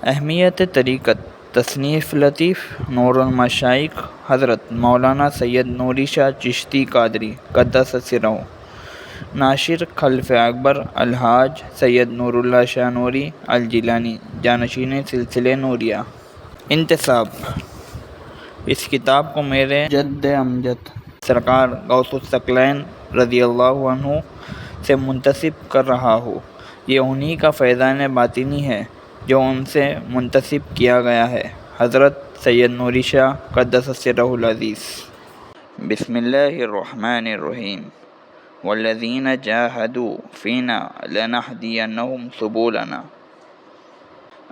اہمیت طریقت تصنیف لطیف نور المشائخ حضرت مولانا سید نوری شاہ چشتی قادری قدس سرہ، ناشر خلف اکبر الحاج سید نور اللہ شاہ نوری الجیلانی جانشین سلسلہ نوریہ۔ انتساب: اس کتاب کو میرے جد امجد سرکار غوث الثقلین رضی اللہ عنہ سے منتسب کر رہا ہوں۔ یہ انہی کا فیضان باطنی ہے جو ان سے منتسب کیا گیا ہے، حضرت سید نوری شاہ قدس سرہ العزیز۔ بسم اللہ الرحمن الرحیم۔ والذین جاہدوا فینا لنہدینہم سبلنا۔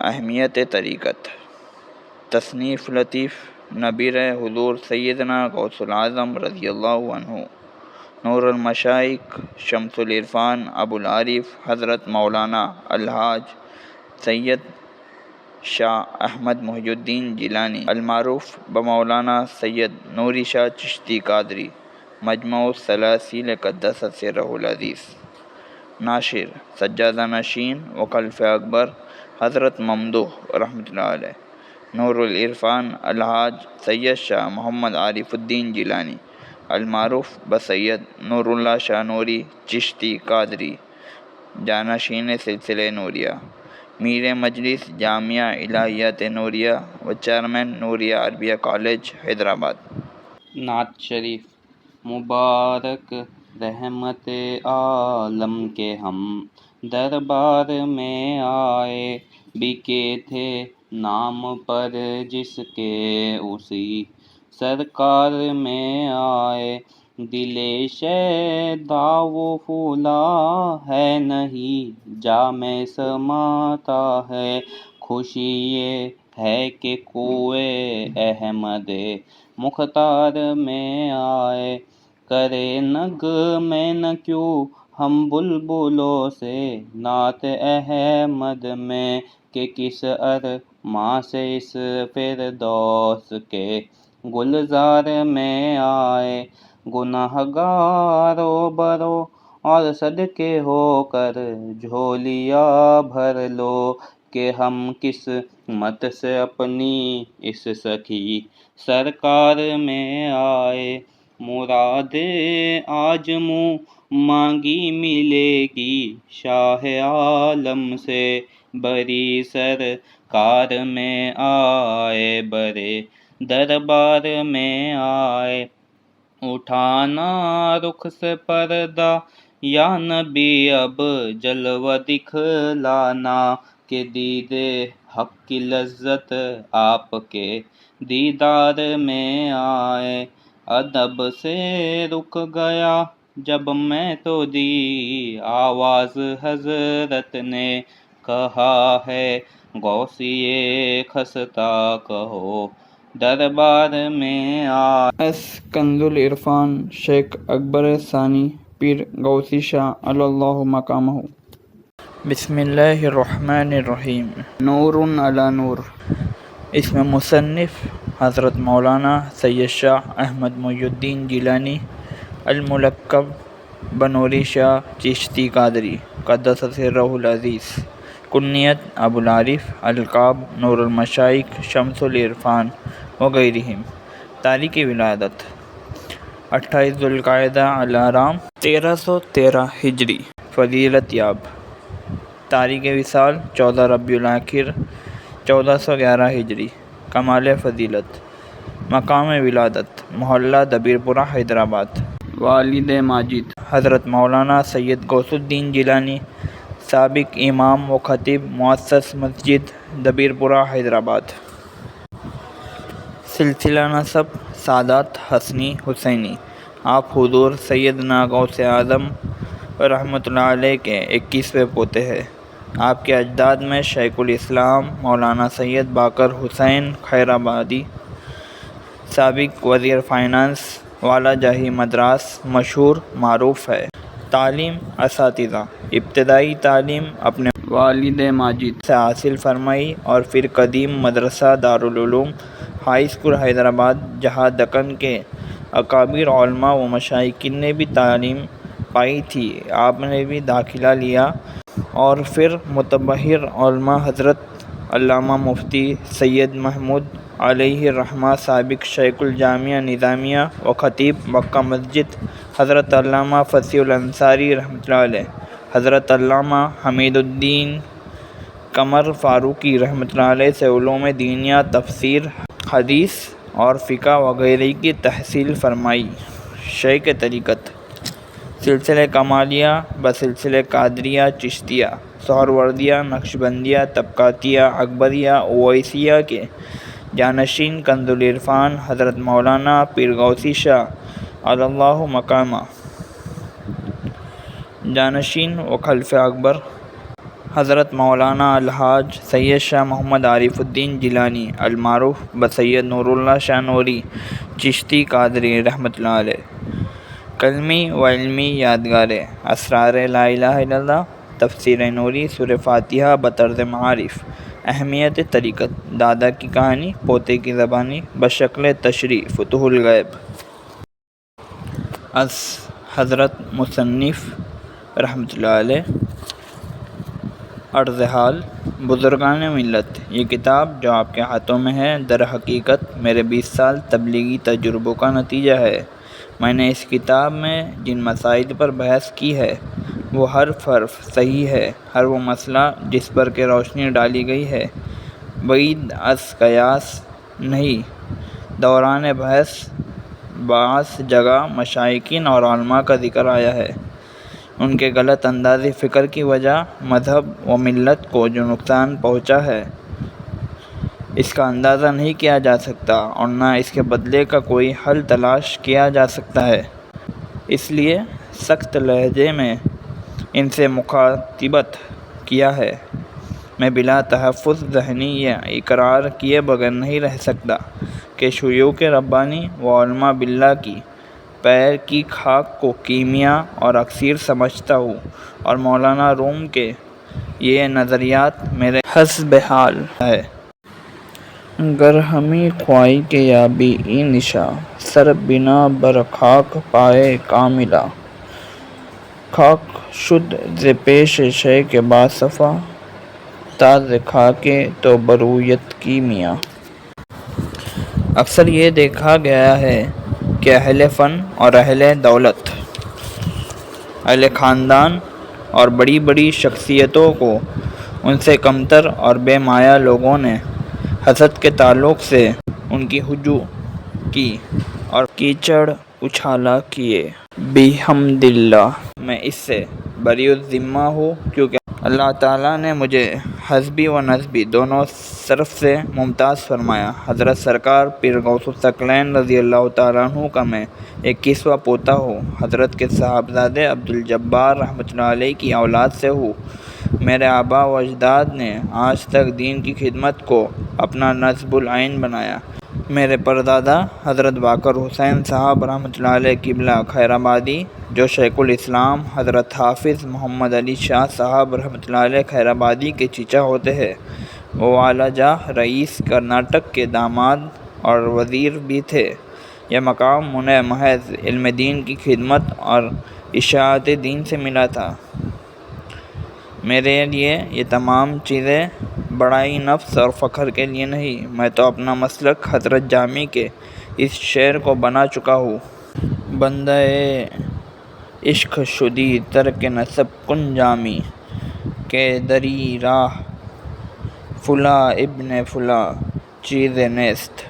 اہمیت طریقت تصنیف لطیف نبیر حضور سیدنا غوث العظم رضی اللہ عنہ، نور المشائخ شمس العرفان ابو العارف حضرت مولانا الحاج سید شاہ احمد محی الدین جیلانی المعروف بمولانا سید نوری شاہ چشتی قادری مجمع الثلاثیل قدس سرہ العزیز۔ ناشر سجادہ نشین و خلف اکبر حضرت ممدوح رحمۃ اللہ علیہ، نور العرفان الحاج سید شاہ محمد عارف الدین جیلانی المعروف بسید نور اللہ شاہ نوری چشتی قادری جانشین سلسلہ نوریہ، میر مجلس جامعہ الہیات نوریہ و چیئرمین نوریہ عربیہ کالج حیدرآباد۔ نعت شریف۔ مبارک رحمت عالم کے ہم دربار میں آئے، بکے تھے نام پر جس کے اسی سرکار میں آئے، دل شیدا وہ پھولا ہے نہیں جا میں سماتا ہے، خوشی یہ ہے کہ کوئے احمد مختار میں آئے، کرے نغمے نہ کیوں ہم بلبلوں سے نعت احمد میں، کہ کس ارماں سے اس فردوس کے گلزار میں آئے، گنہگارو برو اور صدقے ہو کر جھولیاں بھر لو، کہ ہم قسمت سے اپنی اس سخی سرکار میں آئے، مرادیں آج منہ مانگی ملے گی شاہ عالم سے، بری سرکار میں آئے برے دربار میں آئے، اٹھانا رخ سے پردہ یا نبی اب جلوہ دکھلانا، کہ دیدے حق کی لذت آپ کے دیدار میں آئے، ادب سے رک گیا جب میں تو دی آواز حضرت نے، کہا ہے غوثیے خستہ کہو دربار میں آئے۔ کنز العرفان شیخ اکبر ثانی پیر غوثی شاہ علی اللہ مقامہ۔ بسم اللہ الرحمن الرحیم۔ نور علی نور۔ اس میں مصنف حضرت مولانا سید شاہ احمد محی الدین جیلانی الملقب بنوری شاہ چشتی قادری قدس سرہ العزیز، کنیت ابو العارف، القاب نور المشائخ شمس العرفان وغیرہم۔ تاریخ ولادت 28 ذوالقعدہ الحرام 1313 ہجری، فضیلت یاب۔ تاریخ وصال 14 ربیع الاخر 1411 ہجری، کمال فضیلت۔ مقام ولادت محلہ دبیر پورہ حیدرآباد۔ والد ماجد حضرت مولانا سید غوث الدین جیلانی، سابق امام و خطیب مؤسس مسجد دبیر پورہ حیدرآباد۔ سلسلہ نسب سادات حسنی حسینی۔ آپ حضور سیدنا غوث اعظم رحمۃ اللہ علیہ کے 21ویں پوتے ہیں۔ آپ کے اجداد میں شیخ الاسلام مولانا سید باقر حسین خیر آبادی، سابق وزیر فائنانس، والا جاہی مدراس مشہور معروف ہے۔ تعلیم اساتذہ: ابتدائی تعلیم اپنے والد ماجد سے حاصل فرمائی اور پھر قدیم مدرسہ دارالعلوم ہائی اسکول حیدرآباد، جہاں دکن کے اکابر علماء و مشائخین نے بھی تعلیم پائی تھی، آپ نے بھی داخلہ لیا اور پھر متبحر علماء حضرت علامہ مفتی سید محمود علیہ الرحمہ سابق شیخ الجامعہ نظامیہ و خطیب مکہ مسجد، حضرت علامہ فصیح الانصاری رحمۃ اللہ علیہ، حضرت علامہ حمید الدین قمر فاروقی رحمۃ اللہ علیہ سے علوم دینیہ، تفسیر، حدیث اور فقہ وغیرہ کی تحصیل فرمائی۔ شیخ طریقت سلسلہ کمالیہ بسلسلہ قادریہ، چشتیہ، سہروردیہ، نقشبندیہ، طبقاتیہ، اکبریہ، اویسیہ کے جانشین کنز العرفان حضرت مولانا پیر غوثی شاہ علی اللہ مقامہ، جانشین و خلف اکبر حضرت مولانا الحاج سید شاہ محمد عارف الدین جیلانی المعروف بسید نور اللہ شاہ نوری چشتی قادری رحمۃ اللہ علیہ، کلمی و علمی یادگاریں، اسرار لا الہ الا اللہ، تفسیر نوری، سورہ فاتحہ بطرز معارف، اہمیت طریقت، دادا کی کہانی پوتے کی زبانی بشکل تشریح، فتوح الغیب۔ از حضرت مصنف رحمۃ اللہ علیہ عرض حال، بزرگان ملت، یہ کتاب جو آپ کے ہاتھوں میں ہے در حقیقت میرے 20 سال تبلیغی تجربوں کا نتیجہ ہے۔ میں نے اس کتاب میں جن مسائل پر بحث کی ہے وہ ہر حرف صحیح ہے، ہر وہ مسئلہ جس پر کہ روشنی ڈالی گئی ہے بعید از قیاس نہیں۔ دوران بحث بعض جگہ مشائخین اور علماء کا ذکر آیا ہے، ان کے غلط انداز فکر کی وجہ مذہب و ملت کو جو نقصان پہنچا ہے اس کا اندازہ نہیں کیا جا سکتا اور نہ اس کے بدلے کا کوئی حل تلاش کیا جا سکتا ہے۔ اس لیے سخت لہجے میں ان سے مخاطبت کیا ہے۔ میں بلا تحفظ ذہنی یہ اقرار کیے بغیر نہیں رہ سکتا کہ شیوخ ربانی و علماء باللہ کی پیر کی خاک کو کیمیا اور اکسیر سمجھتا ہوں، اور مولانا روم کے یہ نظریات میرے حسب حال ہے۔ گر ہمی خواہی کہ یابی ای نشا، سر بنا بر خاک پائے کاملا، خاک شد ز پیش شیخ باصفا، تا ز خاک تو برویت کی میاں۔ اکثر یہ دیکھا گیا ہے کہ اہل فن اور اہل دولت، اہل خاندان اور بڑی بڑی شخصیتوں کو ان سے کمتر اور بے مایہ لوگوں نے حسد کے تعلق سے ان کی ہجو کی اور کیچڑ اچھالا کیے۔ بحمداللہ میں اس سے بری الذمہ ہوں، کیونکہ اللہ تعالیٰ نے مجھے حسبی و نسبی دونوں طرف سے ممتاز فرمایا۔ حضرت سرکار پیر غوث الثقلین رضی اللہ تعالیٰ عنہ کا میں 21واں پوتا ہوں۔ حضرت کے صاحبزادے عبدالجبار رحمۃ اللہ علیہ کی اولاد سے ہوں۔ میرے آبا و اجداد نے آج تک دین کی خدمت کو اپنا نصب العین بنایا۔ میرے پردادا حضرت باقر حسین صاحب رحمۃ اللہ علیہ قبلہ خیر آبادی، جو شیخ الاسلام حضرت حافظ محمد علی شاہ صاحب رحمۃ اللہ علیہ خیر آبادی کے چچا ہوتے ہیں، وہ اعلیٰ جاہ رئیس کرناٹک کے داماد اور وزیر بھی تھے۔ یہ مقام انہیں محض علم دین کی خدمت اور اشاعت دین سے ملا تھا۔ میرے لیے یہ تمام چیزیں بڑائی نفس اور فخر کے لیے نہیں، میں تو اپنا مسلک حضرت جامی کے اس شعر کو بنا چکا ہوں: بندہ عشق شدی ترک نسب کن جامی، کہ دری راہ فلاں ابن فلاں چیز نیست۔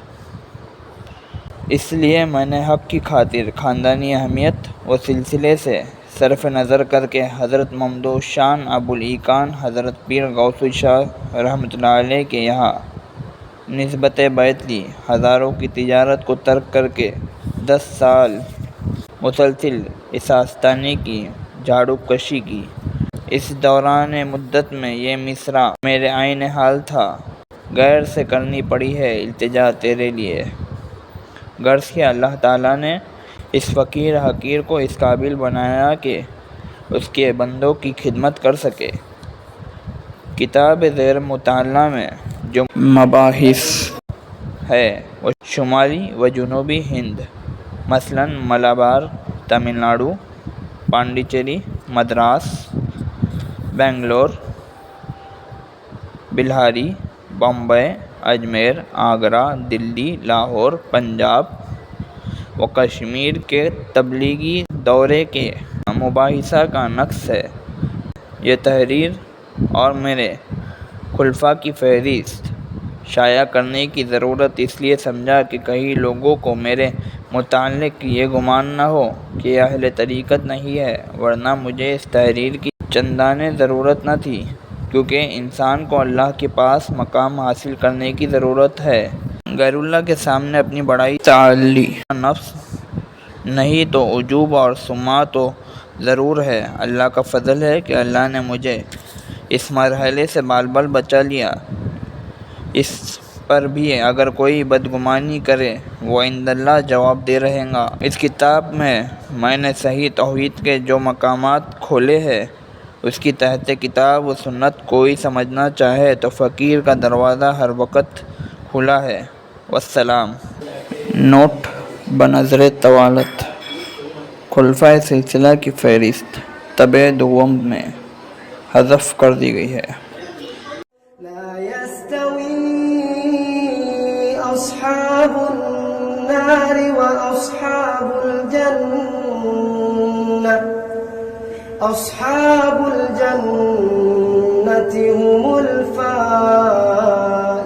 اس لیے میں نے حق کی خاطر خاندانی اہمیت و سلسلے سے صرف نظر کر کے حضرت ممدوح شان ابو الایقان حضرت پیر غوث شاہ رحمۃ اللہ علیہ کے یہاں نسبت بیعت لی۔ ہزاروں کی تجارت کو ترک کر کے 10 سال مسلسل اس آستانے کی جھاڑو کشی کی۔ اس دوران مدت میں یہ مصرع میرے عین حال تھا: غیر سے کرنی پڑی ہے التجا تیرے لیے، غرض کہ اللہ تعالیٰ نے اس فقیر حقیر کو اس قابل بنایا کہ اس کے بندوں کی خدمت کر سکے۔ کتاب زیر مطالعہ میں جو مباحث ہے وہ شمالی و جنوبی ہند، مثلاً ملابار، تمل ناڈو، پانڈیچیری، مدراس، بنگلور، بلہاری، بمبئی، اجمیر، آگرہ، دلی، لاہور، پنجاب و کشمیر کے تبلیغی دورے کے مباحثہ کا نقص ہے۔ یہ تحریر اور میرے خلفاء کی فہرست شائع کرنے کی ضرورت اس لیے سمجھا کہ کہیں لوگوں کو میرے متعلق یہ گمان نہ ہو کہ یہ اہل طریقت نہیں ہے، ورنہ مجھے اس تحریر کی چندانے ضرورت نہ تھی، کیونکہ انسان کو اللہ کے پاس مقام حاصل کرنے کی ضرورت ہے، غیر اللہ کے سامنے اپنی بڑائی تعالی نفس نہیں تو عجوب اور سمعہ تو ضرور ہے۔ اللہ کا فضل ہے کہ اللہ نے مجھے اس مرحلے سے بال بال بچا لیا۔ اس پر بھی اگر کوئی بدگمانی کرے وہ عند اللہ جواب دے رہے گا۔ اس کتاب میں نے صحیح توحید کے جو مقامات کھولے ہیں، اس کی تحت کتاب و سنت کوئی سمجھنا چاہے تو فقیر کا دروازہ ہر وقت کھلا ہے۔ والسلام۔ نوٹ بنظر طوالت: خلفائے سلسلہ کی فہرست طبع دوم میں حذف کر دی گئی ہے۔ لا يستوي أصحاب النار وأصحاب الجنة أصحاب الجنة هم الفائزون